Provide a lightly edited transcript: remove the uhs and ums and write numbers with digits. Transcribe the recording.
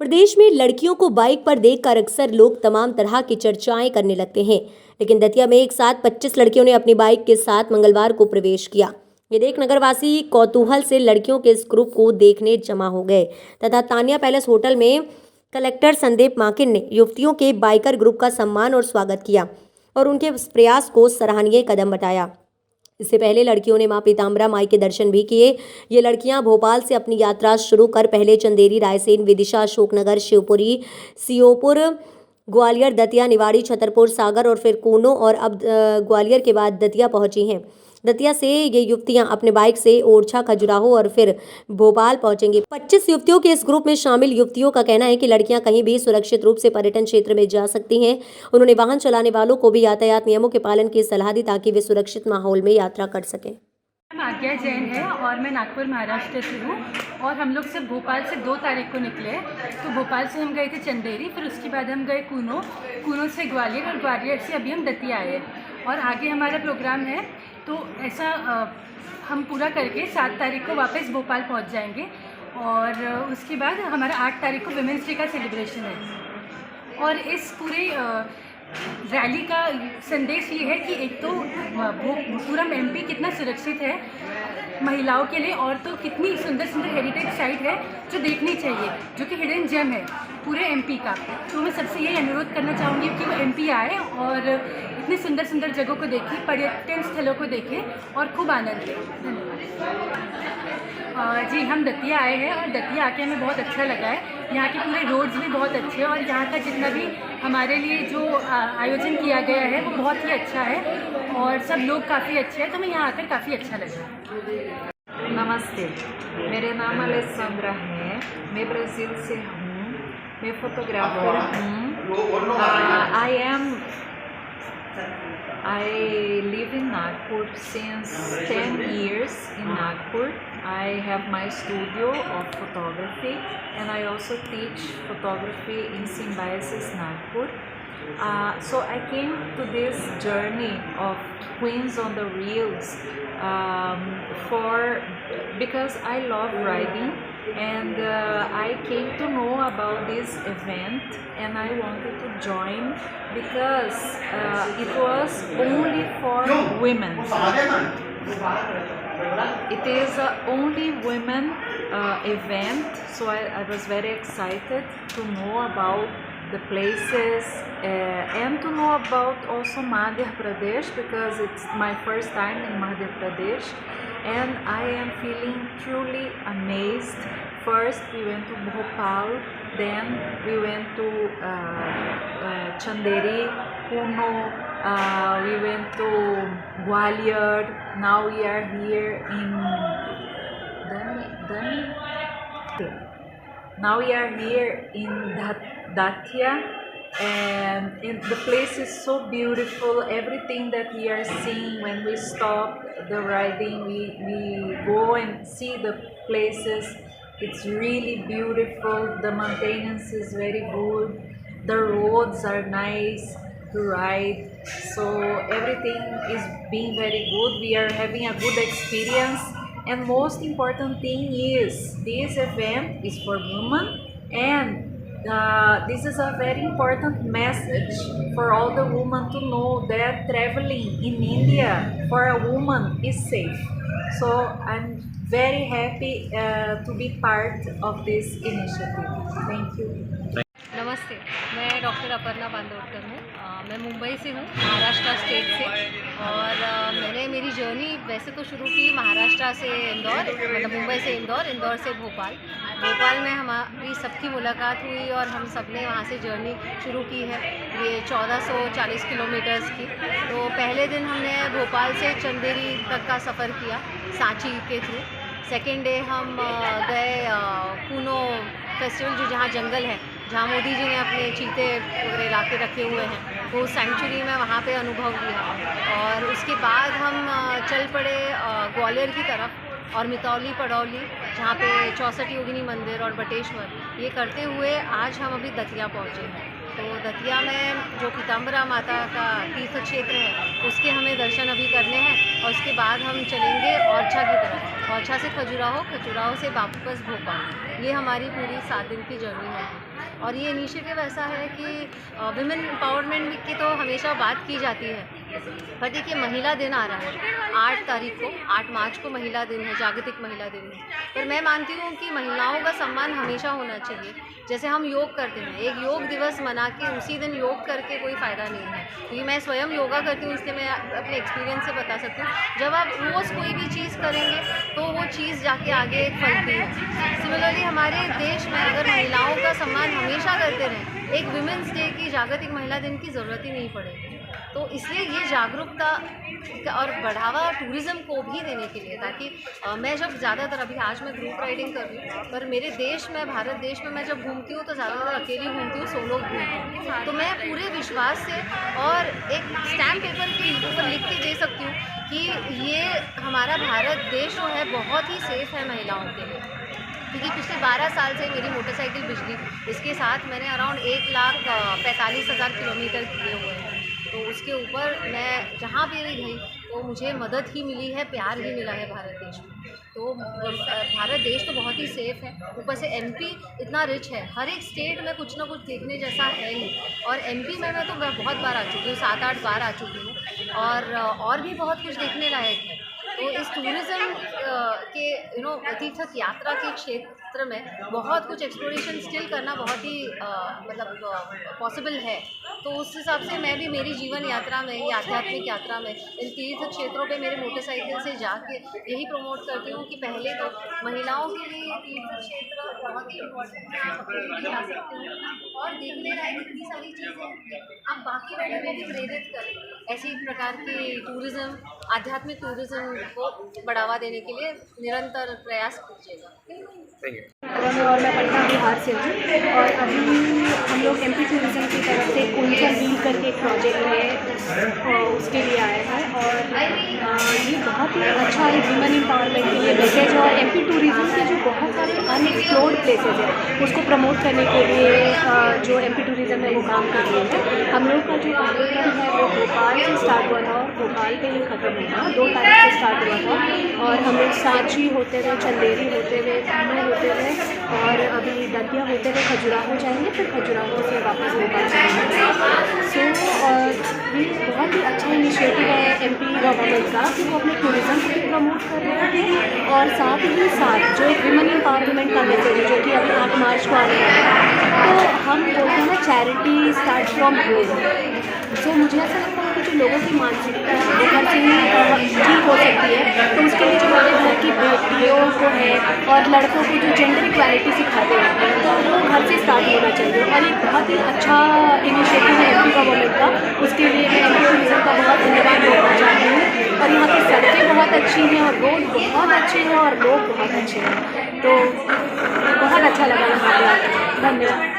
प्रदेश में लड़कियों को बाइक पर देखकर अक्सर लोग तमाम तरह की चर्चाएं करने लगते हैं। लेकिन दतिया में एक साथ 25 लड़कियों ने अपनी बाइक के साथ मंगलवार को प्रवेश किया। ये देख नगरवासी कौतूहल से लड़कियों के इस ग्रुप को देखने जमा हो गए तथा तानिया पैलेस होटल में कलेक्टर संदीप माकिन ने युवतियों के बाइकर ग्रुप का सम्मान और स्वागत किया और उनके इस प्रयास को सराहनीय कदम बताया। इससे पहले लड़कियों ने मां पीताम्बरा माई के दर्शन भी किए। ये लड़कियां भोपाल से अपनी यात्रा शुरू कर पहले चंदेरी, रायसेन, विदिशा, अशोकनगर, शिवपुरी, सीओपुर, ग्वालियर, दतिया, निवाड़ी, छतरपुर, सागर और फिर कूनो और अब ग्वालियर के बाद दतिया पहुंची हैं। दतिया से ये युवतियां अपने बाइक से ओरछा, खजुराहो और फिर भोपाल पहुंचेंगी। 25 युवतियों के इस ग्रुप में शामिल युवतियों का कहना है कि लड़कियां कहीं भी सुरक्षित रूप से पर्यटन क्षेत्र में जा सकती हैं। उन्होंने वाहन चलाने वालों को भी यातायात नियमों के पालन की सलाह दी ताकि वे सुरक्षित माहौल में यात्रा कर सकें। आज्ञा जैन है और मैं नागपुर महाराष्ट्र से हूँ और हम लोग से भोपाल से 2 तारीख को निकले। तो भोपाल से हम गए थे चंदेरी, फिर उसके बाद हम गए कूनो से ग्वालियर और ग्वालियर से अभी हम दतिया आए और आगे हमारा प्रोग्राम है। तो ऐसा हम पूरा करके 7 तारीख को वापस भोपाल पहुँच जाएंगे और उसके बाद हमारा 8 तारीख को विमेंस डे का सेलिब्रेशन है। और इस पूरे रैली का संदेश ये है कि एक तो पूरा एमपी कितना सुरक्षित है महिलाओं के लिए, और तो कितनी सुंदर सुंदर हेरिटेज साइट है जो देखनी चाहिए, जो कि हिडन जेम है पूरे एमपी का। तो मैं सबसे यही अनुरोध करना चाहूँगी कि वो एमपी आए और इतनी सुंदर सुंदर जगहों को देखें, पर्यटन स्थलों को देखें और खूब आनंद लें। धन्यवाद। जी, हम दतिया आए हैं और दतिया आके हमें बहुत अच्छा लगा है। यहाँ के पूरे रोड्स भी बहुत अच्छे हैं और यहाँ का जितना भी हमारे लिए जो आयोजन किया गया है वो बहुत ही अच्छा है और सब लोग काफ़ी अच्छे हैं। तो मैं यहाँ आकर काफ़ी अच्छा लगा। नमस्ते, मेरा नाम अलेक्सांद्रा है, मैं ब्राज़ील से हूँ, मैं फोटोग्राफर हूँ। I live in Nagpur since 10 years in Nagpur. I have my studio of photography and I also teach photography in Symbiosis Nagpur. So I came to this journey of Queens on the Reels because I love riding, and I came to know about this event and I wanted to join because it was only for women. It is only women event, so I was very excited to know about the places and to know about also Madhya Pradesh because it's my first time in Madhya Pradesh and I am feeling truly amazed. First we went to Bhopal, then we went to Chanderi, Kuno, we went to Gwalior, now we are here in Now we are here in Datia, and the place is so beautiful. Everything that we are seeing when we stop the riding, we go and see the places. It's really beautiful. The maintenance is very good. The roads are nice to ride. So everything is being very good. We are having a good experience. And most important thing is this event is for women, and this is a very important message for all the women to know that traveling in India for a woman is safe. So I'm very happy to be part of this initiative. Thank you. नमस्ते, मैं doctor Aparna Bandodkar हूँ। मैं मुंबई से हूँ, Maharashtra state से, और मैंने मेरी जर्नी वैसे तो शुरू की महाराष्ट्र से इंदौर, मतलब मुंबई से इंदौर, इंदौर से भोपाल। भोपाल में हमारी सबकी मुलाकात हुई और हम सब ने वहाँ से जर्नी शुरू की है, ये 1440 किलोमीटर्स की। तो पहले दिन हमने भोपाल से चंदेरी तक का सफ़र किया सांची के थ्रू। सेकेंड डे हम गए कूनो फेस्टिवल, जो जहाँ जंगल है, जहाँ मोदी जी ने अपने चीते वगैरह ला के रखे हुए हैं, वो सेंचुरी में वहाँ पे अनुभव लिया। और उसके बाद हम चल पड़े ग्वालियर की तरफ और मितौली, पड़ौली, जहाँ पे 64 योगिनी मंदिर और बटेश्वर, ये करते हुए आज हम अभी दतिया पहुँचे हैं। तो दतिया में जो पीताम्बरा माता का तीर्थ क्षेत्र है उसके हमें दर्शन अभी करने हैं और उसके बाद हम चलेंगे ओरछा की तरफ। ओरछा से खजुराहो, खजुराहो से वापस भोपाल। ये हमारी पूरी 7 दिन की जर्नी है। और ये इनिशिएटिव ऐसा है कि विमेन एम्पावरमेंट की तो हमेशा बात की जाती है, पर देखिए महिला दिन आ रहा है 8 तारीख को, 8 मार्च को महिला दिन है, जागतिक महिला दिन है। पर मैं मानती हूँ कि महिलाओं का सम्मान हमेशा होना चाहिए। जैसे हम योग करते हैं, एक योग दिवस मना के उसी दिन योग करके कोई फ़ायदा नहीं है, क्योंकि मैं स्वयं योगा करती हूँ, इसलिए मैं अपने एक्सपीरियंस से बता सकती हूँ। जब आप रोज़ कोई भी चीज़ करेंगे तो वो चीज़ जाके आगे फलती है। सिमिलरली हमारे देश में अगर महिलाओं का सम्मान हमेशा करते रहें, एक विमेंस डे की, जागतिक महिला दिन की ज़रूरत ही नहीं पड़ेगी। तो इसलिए ये जागरूकता और बढ़ावा टूरिज़्म को भी देने के लिए, ताकि मैं जब ज़्यादातर, अभी आज मैं ग्रुप राइडिंग कर रही हूँ, पर मेरे देश में, भारत देश में मैं जब घूमती हूँ तो ज़्यादातर अकेली घूमती हूँ, सोलो घूमती हूँ। तो मैं पूरे विश्वास से और एक स्टैम्प पेपर के ऊपर लिख के दे सकती हूँ कि ये हमारा भारत देश जो है बहुत ही सेफ़ है महिलाओं के लिए। क्योंकि पिछले 12 साल से मेरी मोटरसाइकिल बिजली, इसके साथ मैंने अराउंड 1,45,000 किलोमीटर किए हुए हैं। तो उसके ऊपर मैं जहाँ भी गई तो मुझे मदद ही मिली है, प्यार ही मिला है भारत देश में। तो भारत देश तो बहुत ही सेफ़ है। ऊपर से एमपी इतना रिच है, हर एक स्टेट में कुछ ना कुछ देखने जैसा है ही। और एमपी में मैं बहुत बार आ चुकी हूँ, 7-8 बार आ चुकी हूँ, और भी बहुत कुछ देखने लायक है। तो इस टूरिज़्म के तीर्थ यात्रा के क्षेत्र में बहुत कुछ एक्सप्लोरेशन स्टिल करना बहुत ही पॉसिबल है। तो उस हिसाब से मैं भी मेरी जीवन यात्रा में, ये आध्यात्मिक यात्रा में, इन तीर्थ क्षेत्रों पे मेरे मोटरसाइकिल से जाके यही प्रमोट करती हूँ कि पहले तो महिलाओं के लिए ये तीर्थ क्षेत्र बहुत ही इम्पोर्टेंट है। आप अकेले भी जा सकते हो और देखने लायक इतनी सारी चीज़ें हैं, आप बाकी लोगों को भी प्रेरित करें। ऐसी प्रकार की टूरिज़्म, आध्यात्मिक टूरिज़्म को बढ़ावा देने के लिए निरंतर प्रयास कीजिएगा। और मैं पटना बिहार से हूँ और अभी हम लोग एमपी टूरिज़्म की तरफ से कोंचन व्हील करके एक प्रोजेक्ट है, उसके लिए आए हैं। और ये बहुत ही अच्छा है वुमेन एम्पावरमेंट के लिए मैसेज है। और एमपी टूरिज़्म के जो बहुत सारे अनएक्सप्लोर्ड प्लेसेज हैं उसको प्रमोट करने के लिए जो एमपी टूरिज़्म है वो काम कर रही है। हम लोग का जो कार्यक्रम है वो भोपाल से स्टार्ट हुआ था और भोपाल पे ही ख़त्म हुआ, 2 तारीख से स्टार्ट हुआ था। और हम लोग सांची होते हुए, चंदेरी होते हुए, कानू होते हुए और अभी दतिया होते हुए खजुराहो जाएंगे, फिर खजुराहो से वापस भोपाल जाएंगे। ये बहुत ही अच्छा इनिशिएटिव है एमपी गवर्नमेंट का कि वो अपने टूरिज़्म को भी प्रमोट कर रहे हैं और साथ ही साथ जो एक विमेन एम्पावरमेंट का मैसेज है जो कि अभी 8 मार्च को आने वाला है, तो हम बोलते हैं ना चैरिटी स्टार्ट फ्रॉम होम। तो मुझे ऐसा लगता है कि जो लोगों की मानसिकता है वो घर से ही ठीक हो सकती है। तो उसके लिए जो हमारे घर की बेटियों को है और लड़कों को जो जेंडर इक्वालिटी सिखाते हैं तो वो घर से स्टार्ट होना चाहिए। और एक बहुत ही अच्छा इनिशिएटिव है एमपी गवर्नमेंट का, उसके लिए मैं एमपी टूरिज़्म का बहुत धन्यवाद देना चाहती हूँ। और यहाँ की सड़कें बहुत अच्छी हैं और रोड बहुत अच्छे हैं और लोग बहुत अच्छे हैं, तो बहुत अच्छा लगा यहाँ पे आकर। धन्यवाद।